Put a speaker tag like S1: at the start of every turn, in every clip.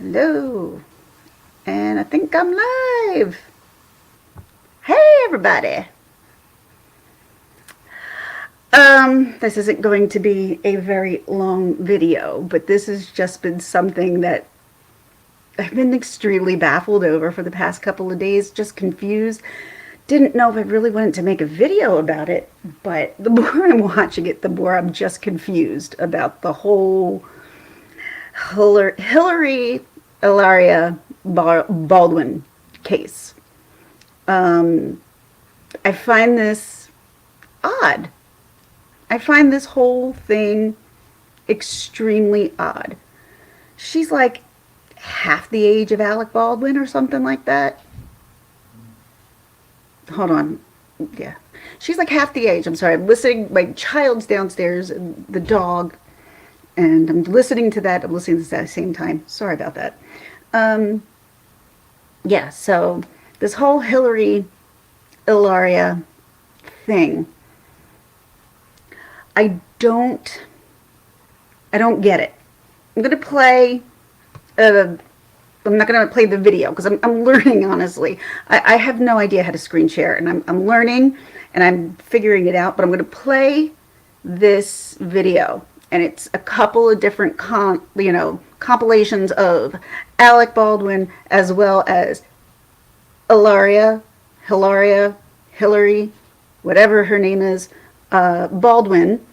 S1: Hello, and I think I'm live. Hey everybody. This isn't going to be a very long video, but this has just been something that I've been extremely baffled over for the past couple of days, just confused. Didn't know if I really wanted to make a video about it, but the more I'm watching it, the more I'm just confused about the whole Hiliary, Hilaria, Baldwin case. I find this odd. I find this whole thing extremely odd. She's like half the age of Alec Baldwin or something like that. Hold on. Yeah. She's like half the age. I'm sorry. I'm listening. My child's downstairs and the dog. And I'm listening to that. I'm listening to this at the same time. Sorry about that. Yeah, so this whole Hiliary, Hilaria thing. I don't get it. I'm going to play, I'm not going to play the video because I'm learning, honestly. I have no idea how to screen share, and I'm learning, and I'm figuring it out, but I'm going to play this video, and it's a couple of different compilations of Alec Baldwin as well as Hilaria, Hiliary, whatever her name is, Baldwin,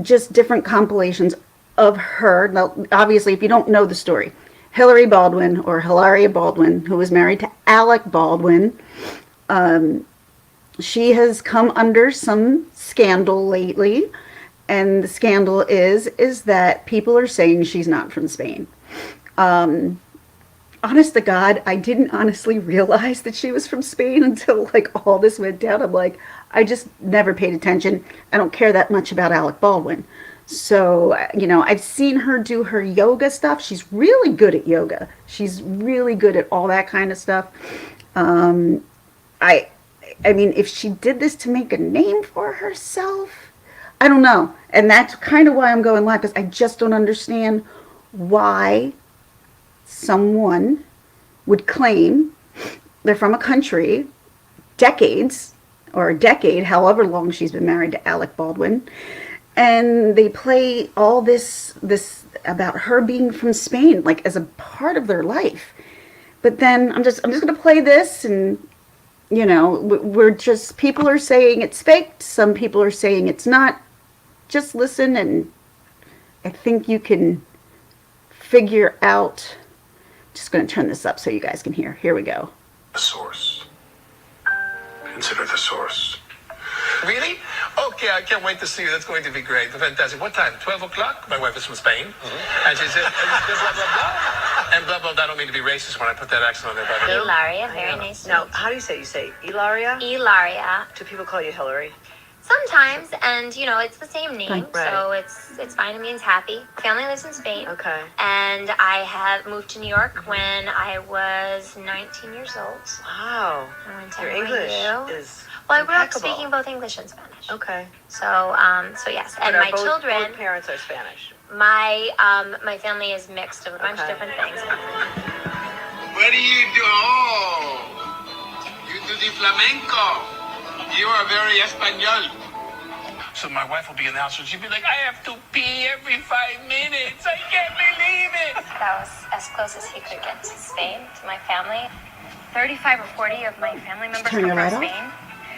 S1: just different compilations of her. Now, obviously, if you don't know the story, Hillary Baldwin, or Hilaria Baldwin, who was married to Alec Baldwin, she has come under some scandal lately, and the scandal is that people are saying she's not from Spain. Honest to God, I didn't honestly realize that she was from Spain until like all this went down. I'm like, I just never paid attention. I don't care that much about Alec Baldwin. So, I've seen her do her yoga stuff. She's really good at yoga. She's really good at all that kind of stuff. I mean, if she did this to make a name for herself, I don't know. And that's kind of why I'm going live, because I just don't understand why someone would claim they're from a country decades, or a decade, however long she's been married to Alec Baldwin, and they play all this about her being from Spain like as a part of their life. But then I'm just going to play this, and we're just, people are saying it's faked, some people are saying it's not. Just listen, and I think you can figure out. Just going to turn this up so you guys can hear. Here we go.
S2: The source. Consider the source.
S3: Really? Okay, I can't wait to see you. That's going to be great. Fantastic. What time? 12 o'clock? My wife is from Spain. Mm-hmm. And she said, blah, blah, blah. And blah, blah, blah. I don't mean to be racist when I put that accent on there. But
S4: Hilaria, very nice.
S5: Now, how do you say it? You say Hilaria?
S4: Hilaria.
S5: Do people call you Hillary?
S4: Sometimes, and it's the same name,
S5: Right.
S4: so it's fine. It means happy. Family lives in Spain.
S5: Okay.
S4: And I have moved to New York when I was 19 years old.
S5: Wow.
S4: I went to
S5: Your
S4: NYU.
S5: English is
S4: Well, I grew up
S5: impeccable.
S4: speaking both English and Spanish.
S5: Okay.
S4: So yes, and
S5: But
S4: my
S5: both
S4: children,
S5: parents are Spanish.
S4: my family is mixed of a bunch of
S5: Okay.
S4: different things.
S6: What do you do? Oh, you do the flamenco. You are very Espanol.
S3: so my wife will be announcing. She'll be like, I have to pee every 5 minutes. I can't believe it.
S4: That was as close as he could get to Spain, to my family. 35 or 40 of my family members
S1: Turn
S4: come
S1: your
S4: from
S1: light off.
S4: Spain.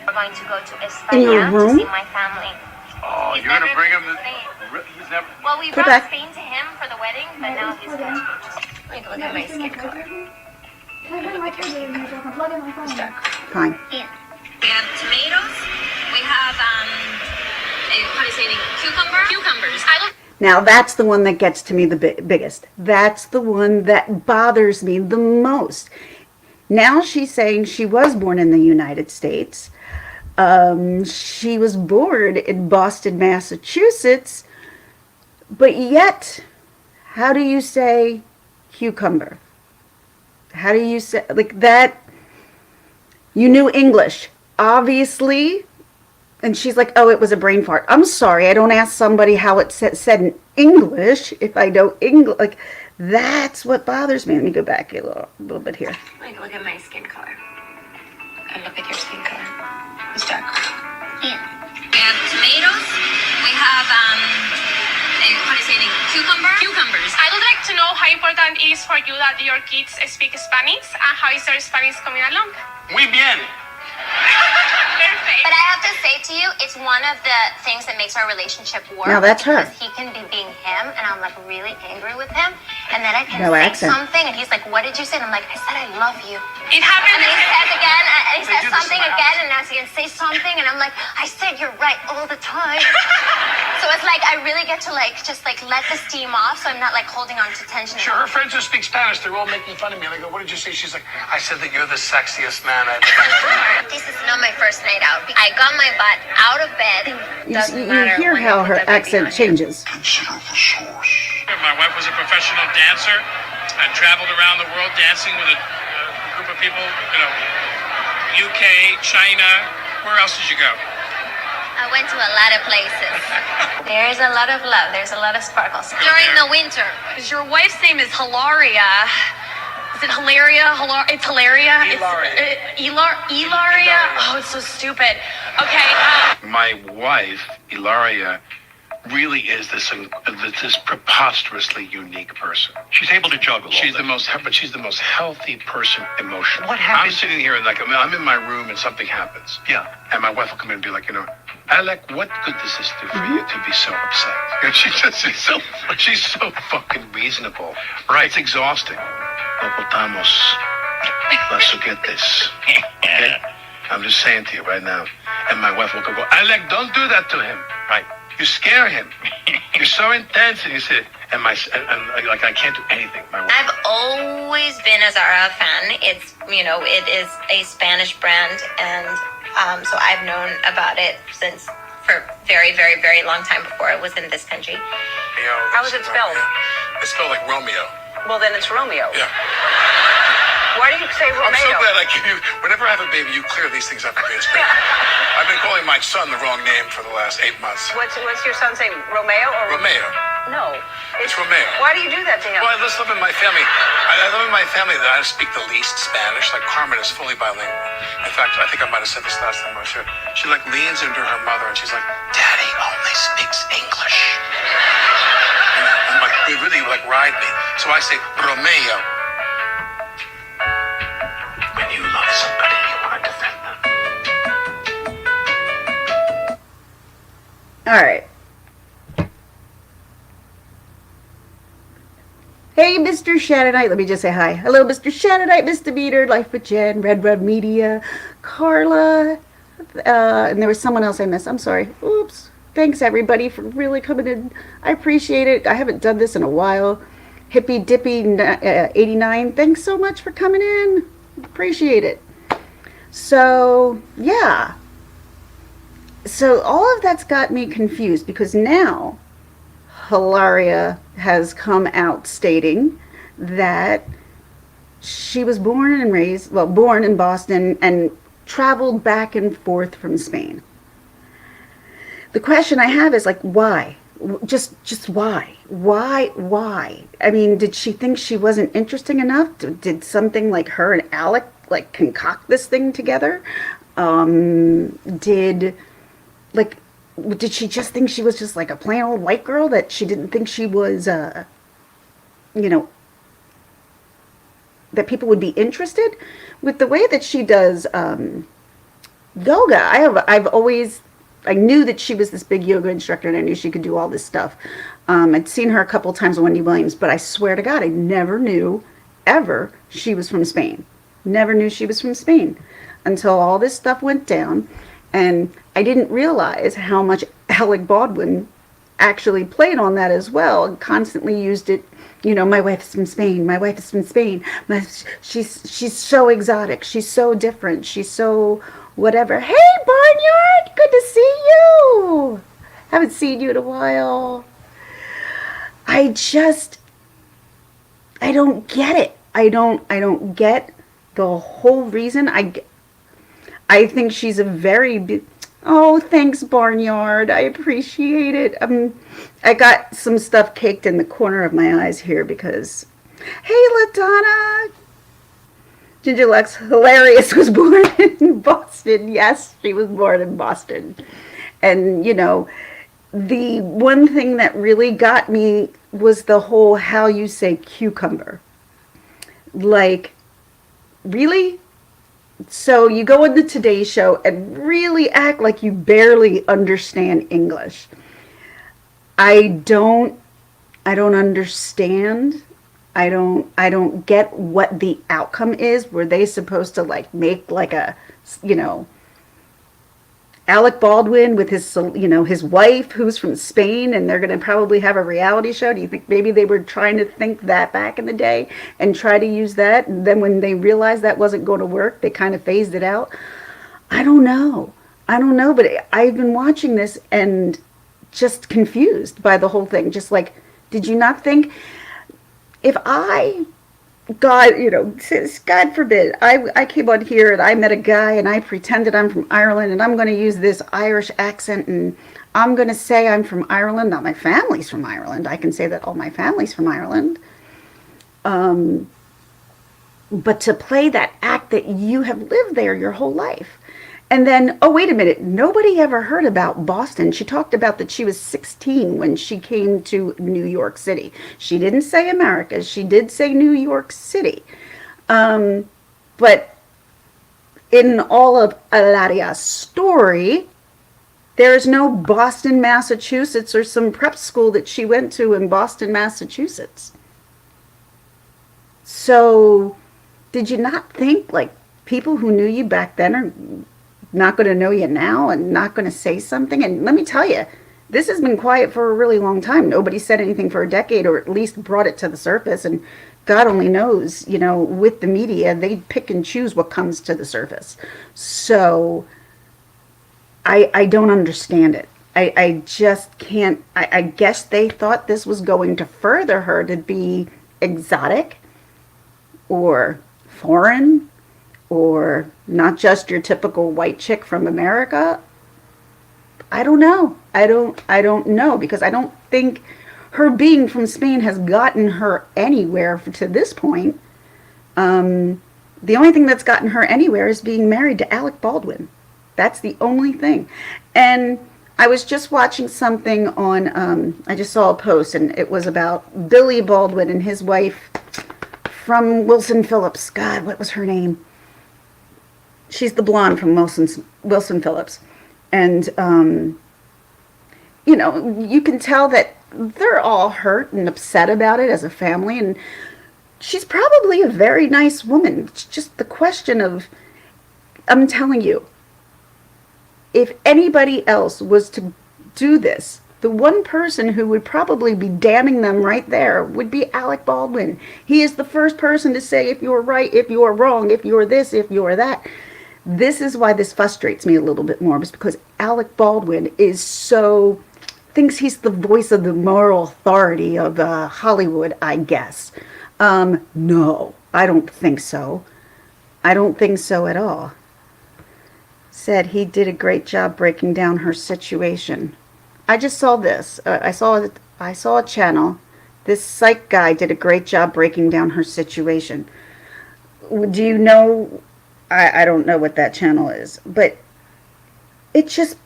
S4: We're going to go to
S1: In your
S4: España to
S1: room?
S4: see my family.
S6: Oh,
S4: He's
S6: you're gonna
S4: never
S6: bring
S4: been
S6: him
S4: to Spain.
S6: He's never.
S4: Well, we
S1: Put
S4: brought
S1: back.
S4: Spain to him for the wedding, but now he's going to just take a look at my skin color.
S1: Fine.
S4: We have tomatoes. We have how do you say it? Cucumbers. I love.
S1: Now that's the one that gets to me the biggest. That's the one that bothers me the most. Now she's saying she was born in the United States. She was born in Boston, Massachusetts. But yet, how do you say cucumber? How do you say, like that? You knew English, obviously. And she's like, oh, it was a brain fart. I'm sorry, I don't ask somebody how it's said in English if I know English. Like, That's what bothers me. Let me go back a little bit here.
S4: Like, look at my skin color. And look at your skin color. It's dark. Yeah. We have tomatoes. We have, how do you say it? Cucumbers.
S7: I would like to know how important it is for you that your kids speak Spanish and how is their Spanish coming along?
S6: Muy bien.
S7: Perfect.
S4: But I have to say to you, it's one of the things that makes our relationship work.
S1: Now that's her.
S4: Because he can be being him, and I'm like really angry with him, and then I can
S1: No
S4: say
S1: accent.
S4: something, and he's like, "What did you say?" And I'm like, "I said I love you."
S7: It happened.
S4: And then he says again, and he says
S6: do this
S4: something
S6: in my
S4: again, and now he can say something, and I'm like, "I said you're right all the time." So it's like I really get to just let the steam off, so I'm not like holding on to tension.
S3: Sure, her friends who speak Spanish, they're all making fun of me. And I go, what did you say? She's like, I said that you're the sexiest man I've ever met.
S4: This is not my first night out. I got my butt out of bed.
S1: You hear how her accent changes.
S2: Consider the source.
S3: My wife was a professional dancer and traveled around the world dancing with a group of people, UK, China. Where else did you go?
S4: I went to a lot of places. There's a lot of love. There's a lot of sparkles. During the winter.
S7: Your wife's name is Hilaria. Is it Hilaria? It's Hilaria. Hilaria. Oh, it's so stupid. Okay.
S2: My wife, Hilaria, really is this preposterously unique person.
S8: She's able to juggle.
S2: She's the most healthy person emotionally.
S8: What happened?
S2: I'm sitting here and I'm in my room and something happens.
S8: Yeah.
S2: And my wife will come in and be like, Alec, what good does this do for you to be so upset? And she's so fucking reasonable. Right. It's exhausting. No botamos. Let's forget this. Okay? I'm just saying to you right now. And my wife will go, Alec, don't do that to him. Right. You scare him. You're so intense. And you say, and I can't do anything. My wife.
S4: I've always been a Zara fan. It's, it is a Spanish brand, and so I've known about it for very, very, very long time before it was in this country.
S5: How is it spelled?
S3: It's spelled like Romeo.
S5: Well, then it's Romeo.
S3: Yeah.
S5: Why do you say Romeo?
S3: I'm so glad I give you, whenever I have a baby, you clear these things up for me. It's great. I've been calling my son the wrong name for the last 8 months.
S5: What's your son's name? Romeo or
S3: Romeo.
S5: No.
S3: It's Romeo.
S5: Why do you do that to him?
S3: Well, I just live in my family. I live in my family that I speak the least Spanish. Like Carmen is fully bilingual. In fact, I think I might have said this last time I was here. She leans into her mother and she's like, Daddy only speaks English. And like, they really ride me. So I say, Romeo. When you love somebody, you want to defend them.
S1: All right. Hey, Mr. Shannonite. Let me just say hi. Hello, Mr. Shannonite, Mr. Meter, Life with Jen, Red Media, Carla, and there was someone else I missed. I'm sorry. Oops. Thanks, everybody, for really coming in. I appreciate it. I haven't done this in a while. Hippy Dippy 89. Thanks so much for coming in. Appreciate it. So, yeah. So, all of that's got me confused because now Hilaria has come out stating that she was born in Boston and traveled back and forth from Spain. The question I have is why? Just why? Why? I mean, did she think she wasn't interesting enough? Did something like her and Alec concoct this thing together? Did she just think she was just a plain old white girl, that she didn't think she was, that people would be interested with the way that she does yoga? I knew that she was this big yoga instructor, and I knew she could do all this stuff. I'd seen her a couple times with Wendy Williams, but I swear to God, I never knew ever she was from Spain. Never knew she was from Spain until all this stuff went down, and I didn't realize how much Alec Baldwin actually played on that as well, and constantly used it. My wife is from Spain. My wife is from Spain. She's so exotic. She's so different. She's so whatever. Hey, Barnyard, good to see you. Haven't seen you in a while. I don't get it. I don't get the whole reason. I think she's a very oh, thanks, Barnyard. I appreciate it. I got some stuff caked in the corner of my eyes here because Hey, LaDonna. Ginger Lex Hilarious was born in Boston. Yes, she was born in Boston. And, you know, the one thing that really got me was the whole how you say cucumber. Like, really? So you go on the Today Show and really act like you barely understand English. I don't I don't understand. I don't get what the outcome is. Were they supposed to like make like a, you know, Alec Baldwin with his, you know, his wife who's from Spain, and they're going to probably have a reality show? Do you think maybe they were trying to think that back in the day and try to use that? And then when they realized that wasn't going to work, they kind of phased it out. I don't know. I don't know, but I've been watching this and just confused by the whole thing. Just like, did you not think if I, God, you know, God forbid, I came on here and I met a guy and I pretended I'm from Ireland and I'm going to use this Irish accent and I'm going to say I'm from Ireland. Not my family's from Ireland. I can say that all my family's from Ireland. But to play that act that you have lived there your whole life. And then, oh, wait a minute, nobody ever heard about Boston. She talked about that she was 16 when she came to New York City. She didn't say America. She did say New York City. But in all of Hilaria's story, there is no Boston, Massachusetts, or some prep school that she went to in Boston, Massachusetts. So did you not think, like, people who knew you back then are not going to know you now and not going to say something? And let me tell you, this has been quiet for a really long time. Nobody said anything for a decade, or at least brought it to the surface. And God only knows, you know, with the media, they pick and choose what comes to the surface. So I don't understand it. I just can't. I guess they thought this was going to further her to be exotic or foreign, or not just your typical white chick from America. I don't know. I don't know, because I don't think her being from Spain has gotten her anywhere to this point. The only thing that's gotten her anywhere is being married to Alec Baldwin. That's the only thing. And I was just watching something on, I just saw a post, and it was about Billy Baldwin and his wife from Wilson Phillips. God, what was her name? She's the blonde from Wilson Phillips. And, you know, you can tell that they're all hurt and upset about it as a family. And she's probably a very nice woman. It's just the question of, I'm telling you, if anybody else was to do this, the one person who would probably be damning them right there would be Alec Baldwin. He is the first person to say if you're right, if you're wrong, if you're this, if you're that. This is why this frustrates me a little bit more, because Alec Baldwin is so, thinks he's the voice of the moral authority of Hollywood, I guess. No, I don't think so. I don't think so at all. Said he did a great job breaking down her situation. I just saw this. I saw a channel. This psych guy did a great job breaking down her situation. Do you know? I don't know what that channel is, but it just,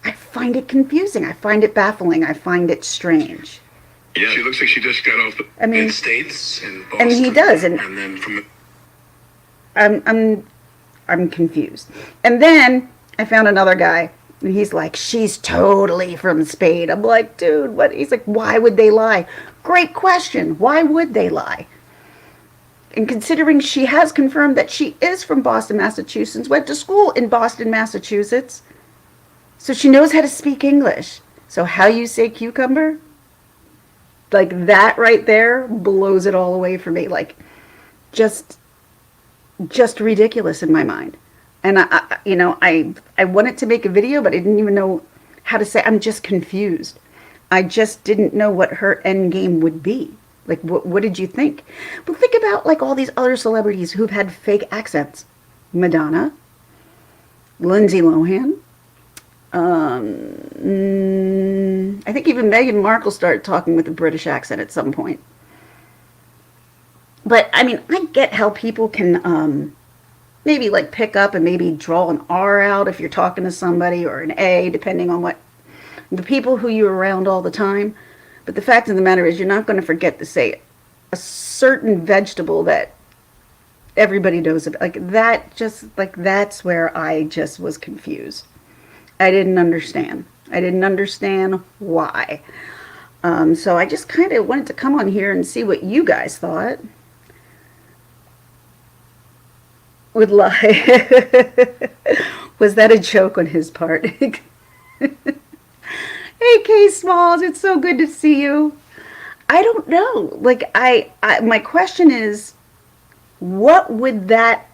S1: I find it confusing. I find it baffling. I find it strange.
S2: Yeah, she looks like she just got off the States and Boston.
S1: And he does, and
S2: then from
S1: I'm confused. And then I found another guy, and he's like, she's totally from Spain. I'm like, dude, what? He's like, why would they lie? Great question. Why would they lie? And considering she has confirmed that she is from Boston, Massachusetts, went to school in Boston, Massachusetts, so she knows how to speak English. So how you say cucumber? Like, that right there blows it all away for me. Like, just ridiculous in my mind. And I wanted to make a video, but I didn't even know how to say. I'm just confused. I just didn't know what her end game would be. Like, what did you think? Well, think about, like, all these other celebrities who've had fake accents. Madonna, Lindsay Lohan. I think even Meghan Markle started talking with a British accent at some point. But I mean, I get how people can maybe like pick up and maybe draw an R out if you're talking to somebody, or an A, depending on what the people who you're around all the time. But the fact of the matter is, you're not going to forget to say a certain vegetable that everybody knows about. Like that, just like that's where I just was confused. I didn't understand. I didn't understand why. So I just kind of wanted to come on here and see what you guys thought. Would lie. Was that a joke on his part? Hey, K Smalls, it's so good to see you. I don't know. Like, my question is, what would that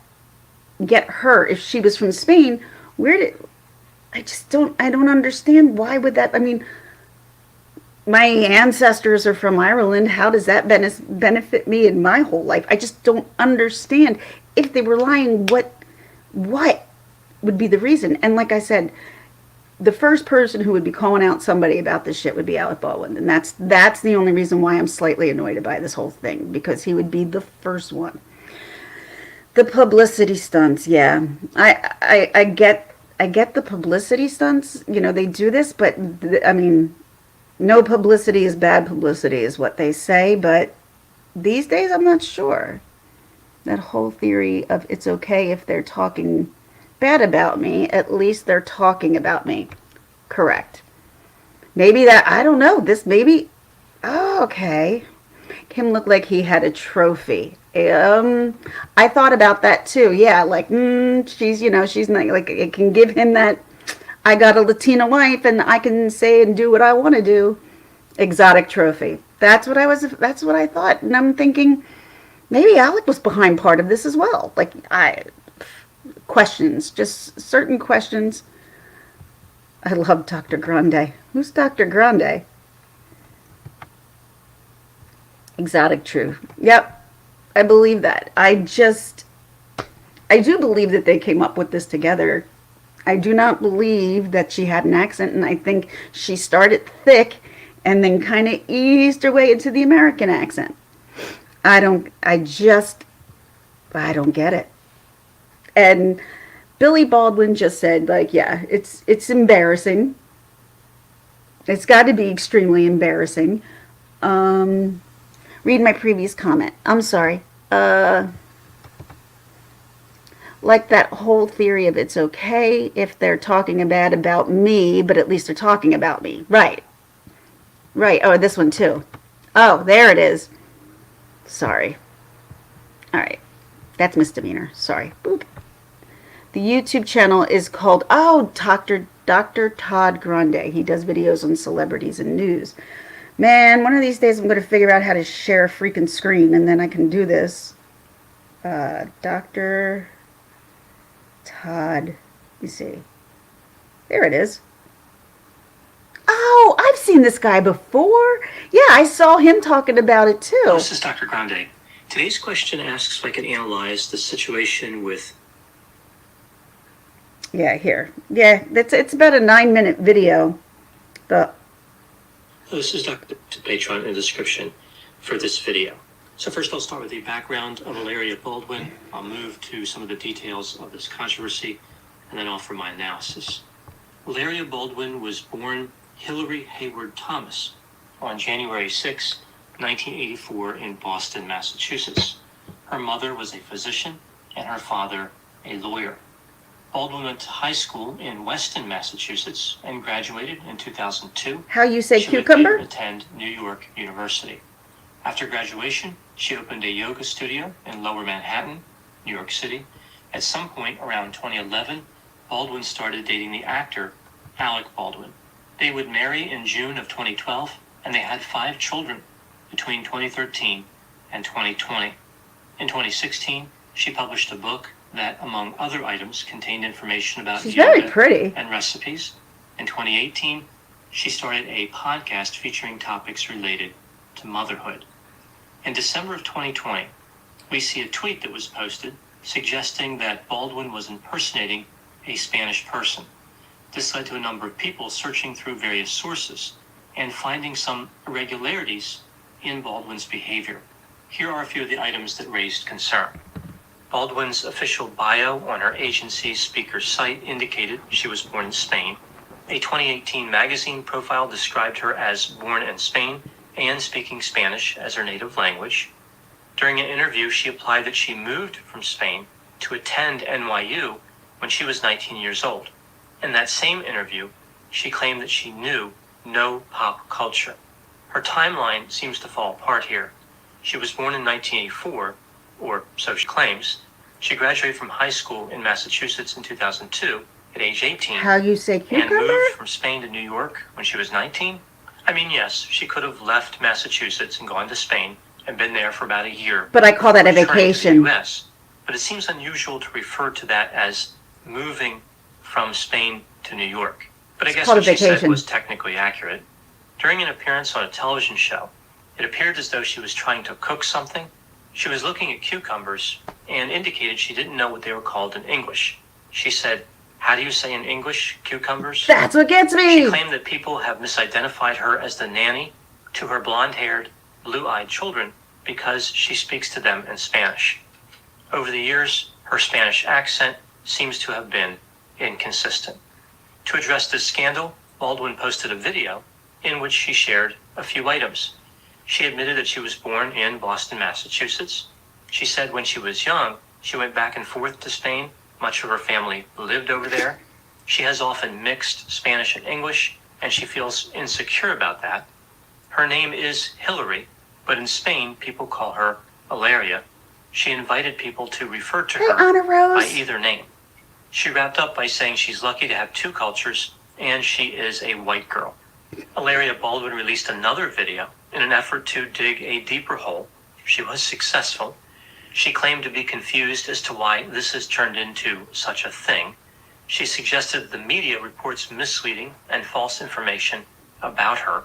S1: get her if she was from Spain? I don't understand. Why would that, I mean, my ancestors are from Ireland. How does that benefit me in my whole life? I just don't understand. If they were lying, what would be the reason? And like I said, the first person who would be calling out somebody about this shit would be Alec Baldwin. And that's the only reason why I'm slightly annoyed by this whole thing, because he would be the first one. The publicity stunts, yeah. I get the publicity stunts. You know, they do this, but I mean, no publicity is bad publicity is what they say, but these days I'm not sure. That whole theory of it's okay if they're talking bad about me, at least they're talking about me. Correct. Maybe that, I don't know, this maybe, oh, okay. Kim looked like he had a trophy. I thought about that too. Yeah, like, she's, you know, she's not, like, it can give him that, I got a Latina wife and I can say and do what I want to do. Exotic trophy. That's what I thought. And I'm thinking, maybe Alec was behind part of this as well. Like, questions, just certain questions. I love Dr. Grande. Who's Dr. Grande? Exotic truth. Yep, I believe that. I do believe that they came up with this together. I do not believe that she had an accent, and I think she started thick and then kind of eased her way into the American accent. I don't get it. And Billy Baldwin just said, like, yeah, it's embarrassing. It's got to be extremely embarrassing. Read my previous comment. I'm sorry. Like that whole theory of it's okay if they're talking bad about me, but at least they're talking about me. Right. Right. Oh, this one too. Oh, there it is. Sorry. All right. That's misdemeanor. Sorry. Boop. The YouTube channel is called, Dr. Todd Grande. He does videos on celebrities and news. Man, one of these days I'm going to figure out how to share a freaking screen, and then I can do this. Dr. Todd. Let me see. There it is. Oh, I've seen this guy before. Yeah, I saw him talking about it too.
S8: This is Dr. Grande. Today's question asks if I can analyze the situation with...
S1: Yeah, here. Yeah, it's about a 9-minute video.
S8: This is Dr. Patron in the description for this video. So first I'll start with the background of Hilaria Baldwin. I'll move to some of the details of this controversy and then offer my analysis. Hilaria Baldwin was born Hillary Hayward Thomas on January 6, 1984 in Boston, Massachusetts. Her mother was a physician and her father a lawyer. Baldwin went to high school in Weston, Massachusetts and graduated in 2002.
S1: How you say
S8: she
S1: cucumber?
S8: Would attend New York University. After graduation, she opened a yoga studio in Lower Manhattan, New York City. At some point around 2011, Baldwin started dating the actor Alec Baldwin. They would marry in June of 2012, and they had 5 children between 2013 and 2020. In 2016, she published a book that, among other items, contained information about
S1: She's
S8: yoga
S1: very pretty.
S8: and recipes. In 2018, she started a podcast featuring topics related to motherhood. In December of 2020, we see a tweet that was posted suggesting that Baldwin was impersonating a Spanish person. This led to a number of people searching through various sources and finding some irregularities in Baldwin's behavior. Here are a few of the items that raised concern. Baldwin's official bio on her agency's speaker site indicated she was born in Spain. A 2018 magazine profile described her as born in Spain and speaking Spanish as her native language. During an interview, she implied that she moved from Spain to attend NYU when she was 19 years old. In that same interview, she claimed that she knew no pop culture. Her timeline seems to fall apart here. She was born in 1984, or so she claims. She graduated from high school in Massachusetts in 2002 at age 18.
S1: How you say
S8: And
S1: cucumber?
S8: moved from Spain to New York when she was 19. I mean, yes, she could have left Massachusetts and gone to Spain and been there for about a year.
S1: But I call that a
S8: returning to the
S1: vacation.
S8: US. But it seems unusual to refer to that as moving from Spain to New York. But I guess
S1: called
S8: what
S1: a
S8: she said
S1: vacation.
S8: was technically accurate. During an appearance on a television show, it appeared as though she was trying to cook something. She was looking at cucumbers and indicated she didn't know what they were called in English. She said, "How do you say in English, cucumbers?"
S1: That's what gets
S8: She
S1: me.
S8: claimed that people have misidentified her as the nanny to her blonde-haired, blue-eyed children because she speaks to them in Spanish. Over the years, her Spanish accent seems to have been inconsistent. To address this scandal, Baldwin posted a video in which she shared a few items. She admitted that she was born in Boston, Massachusetts. She said when she was young, she went back and forth to Spain. Much of her family lived over there. She has often mixed Spanish and English, and she feels insecure about that. Her name is Hiliary, but in Spain, people call her Hilaria. She invited people to refer to
S1: Hey,
S8: her
S1: Anna Rose.
S8: by either name. She wrapped up by saying she's lucky to have two cultures, and she is a white girl. Hilaria Baldwin released another video in an effort to dig a deeper hole. She was successful. She claimed to be confused as to why this has turned into such a thing. She suggested that the media reports misleading and false information about her.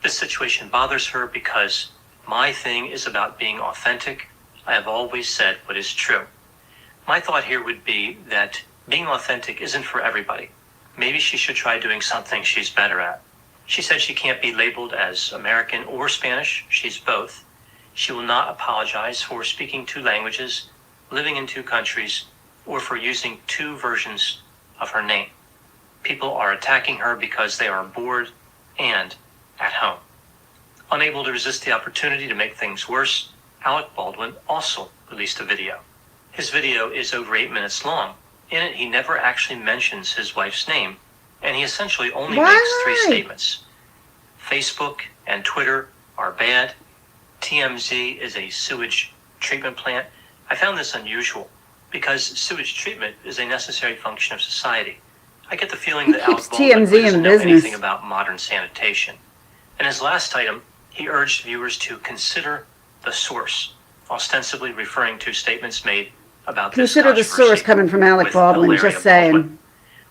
S8: This situation bothers her because my thing is about being authentic. I have always said what is true. My thought here would be that being authentic isn't for everybody. Maybe she should try doing something she's better at. She said she can't be labeled as American or Spanish. She's both. She will not apologize for speaking two languages, living in two countries, or for using two versions of her name. People are attacking her because they are bored and at home. Unable to resist the opportunity to make things worse, Alec Baldwin also released a video. His video is over 8 minutes long. In it, he never actually mentions his wife's name, and he essentially only makes three statements. Facebook and Twitter are bad. TMZ is a sewage treatment plant. I found this unusual because sewage treatment is a necessary function of society. I get the feeling that Alec Baldwin
S1: TMZ in
S8: doesn't know
S1: business.
S8: anything about modern sanitation. In his last item, he urged viewers to consider the source, ostensibly referring to statements made about this
S1: Consider the
S8: controversy
S1: source coming from Alec
S8: with
S1: Baldwin,
S8: Hilaria
S1: just saying.
S8: Baldwin.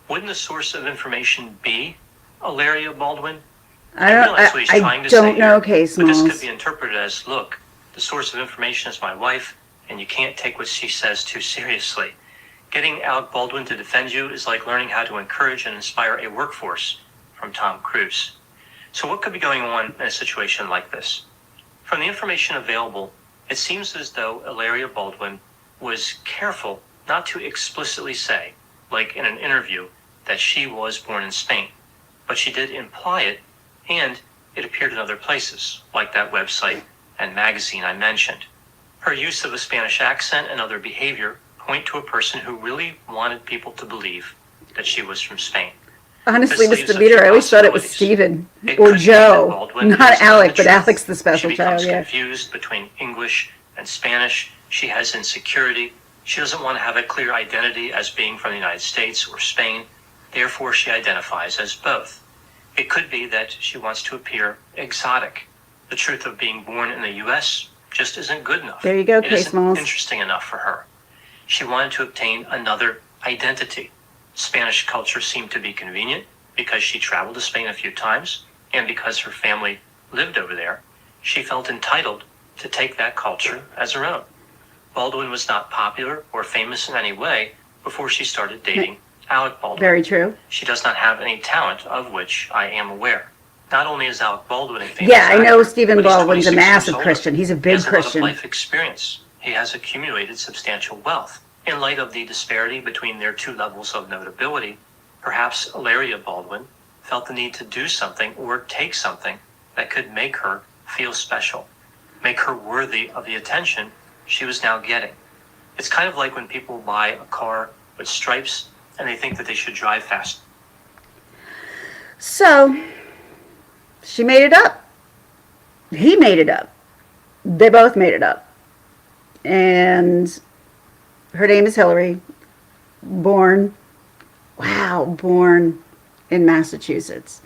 S8: Wouldn't the source of information be Hilaria Baldwin?
S1: I
S8: realize what he's trying to say
S1: don't know,
S8: here,
S1: Case
S8: but this could
S1: Smalls.
S8: be interpreted as, look, the source of information is my wife, and you can't take what she says too seriously. Getting Alec Baldwin to defend you is like learning how to encourage and inspire a workforce from Tom Cruise. So what could be going on in a situation like this? From the information available, it seems as though Hilaria Baldwin was careful not to explicitly say, like in an interview, that she was born in Spain. But she did imply it, and it appeared in other places, like that website and magazine I mentioned. Her use of a Spanish accent and other behavior point to a person who really wanted people to believe that she was from Spain.
S1: Honestly,
S8: This leaves
S1: Mr.
S8: a
S1: Beater,
S8: few
S1: I always thought it was
S8: possibilities.
S1: Steven
S8: It
S1: or
S8: could be that
S1: Joe.
S8: Baldwin
S1: Not
S8: is telling
S1: Alec,
S8: the
S1: but
S8: truth.
S1: Alec's the special
S8: She becomes
S1: child, yeah.
S8: confused between English and Spanish. She has insecurity. She doesn't want to have a clear identity as being from the United States or Spain. Therefore, she identifies as both. It could be that she wants to appear exotic. The truth of being born in the U.S. just isn't good enough.
S1: There you go,
S8: It
S1: Case
S8: isn't
S1: Smalls.
S8: interesting enough for her. She wanted to obtain another identity. Spanish culture seemed to be convenient because she traveled to Spain a few times and because her family lived over there. She felt entitled to take that culture as her own. Baldwin was not popular or famous in any way before she started dating Alec Baldwin.
S1: Very true.
S8: She does not have any talent of which I am aware. Not only is Alec Baldwin a famous
S1: Yeah, I know
S8: actor,
S1: Stephen
S8: but he's
S1: Baldwin's a
S8: 26 years
S1: massive
S8: older.
S1: Christian. He's a
S8: He
S1: big
S8: has a lot of
S1: Christian.
S8: life experience. He has accumulated substantial wealth. In light of the disparity between their two levels of notability, perhaps Hilaria Baldwin felt the need to do something or take something that could make her feel special, make her worthy of the attention she was now getting. It's kind of like when people buy a car with stripes and they think that they should drive fast.
S1: So, she made it up. He made it up. They both made it up. And her name is Hiliary, born in Massachusetts.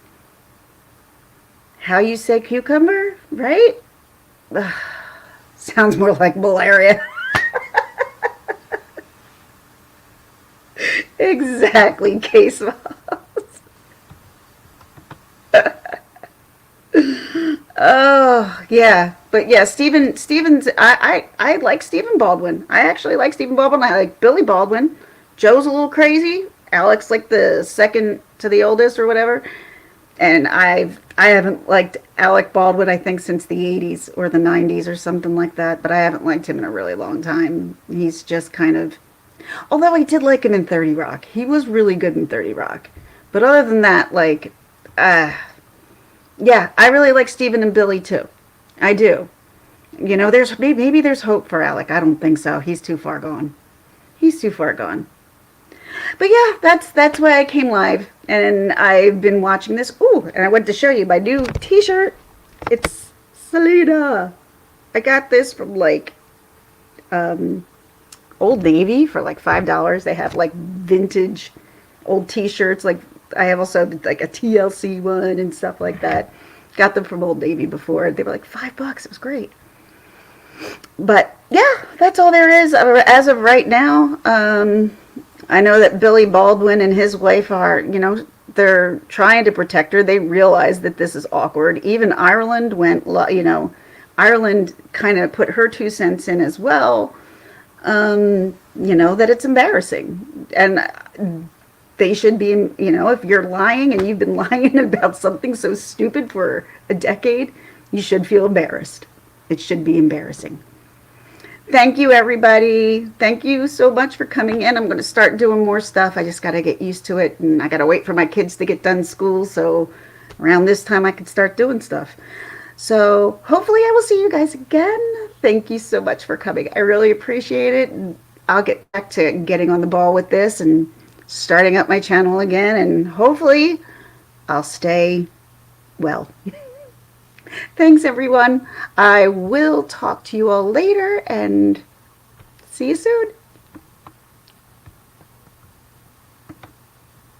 S1: How you say cucumber, right? Ugh, sounds more like malaria. Exactly, case mouse. Oh, yeah. But yeah, Stephen's, I like Stephen Baldwin. I actually like Stephen Baldwin. I like Billy Baldwin. Joe's a little crazy. Alex like the second to the oldest or whatever. And I haven't liked Alec Baldwin, I think, since the 80s or the 90s or something like that. But I haven't liked him in a really long time. He's just kind of, although I did like him in 30 Rock. He was really good in 30 Rock. But other than that, like, yeah, I really like Stephen and Billy too. I do. You know, there's maybe there's hope for Alec. I don't think so. He's too far gone. He's too far gone. But yeah, that's why I came live, and I've been watching this. Ooh, and I went to show you my new T-shirt. It's Selena. I got this from like Old Navy for like $5. They have like vintage old T-shirts. Like I have also like a TLC one and stuff like that. Got them from Old Navy before. They were like $5. It was great. But yeah, that's all there is as of right now. I know that Billy Baldwin and his wife are, you know, they're trying to protect her. They realize that this is awkward. Even Ireland went, you know, Ireland kind of put her 2 cents in as well. You know, that it's embarrassing. And they should be, you know, if you're lying and you've been lying about something so stupid for a decade, you should feel embarrassed. It should be embarrassing. Thank you, everybody. Thank you so much for coming in. I'm going to start doing more stuff. I just got to get used to it, and I got to wait for my kids to get done school, so around this time I can start doing stuff. So hopefully I will see you guys again. Thank you so much for coming. I really appreciate it. And I'll get back to getting on the ball with this and starting up my channel again, and hopefully I'll stay well. Thanks, everyone. I will talk to you all later, and see you soon.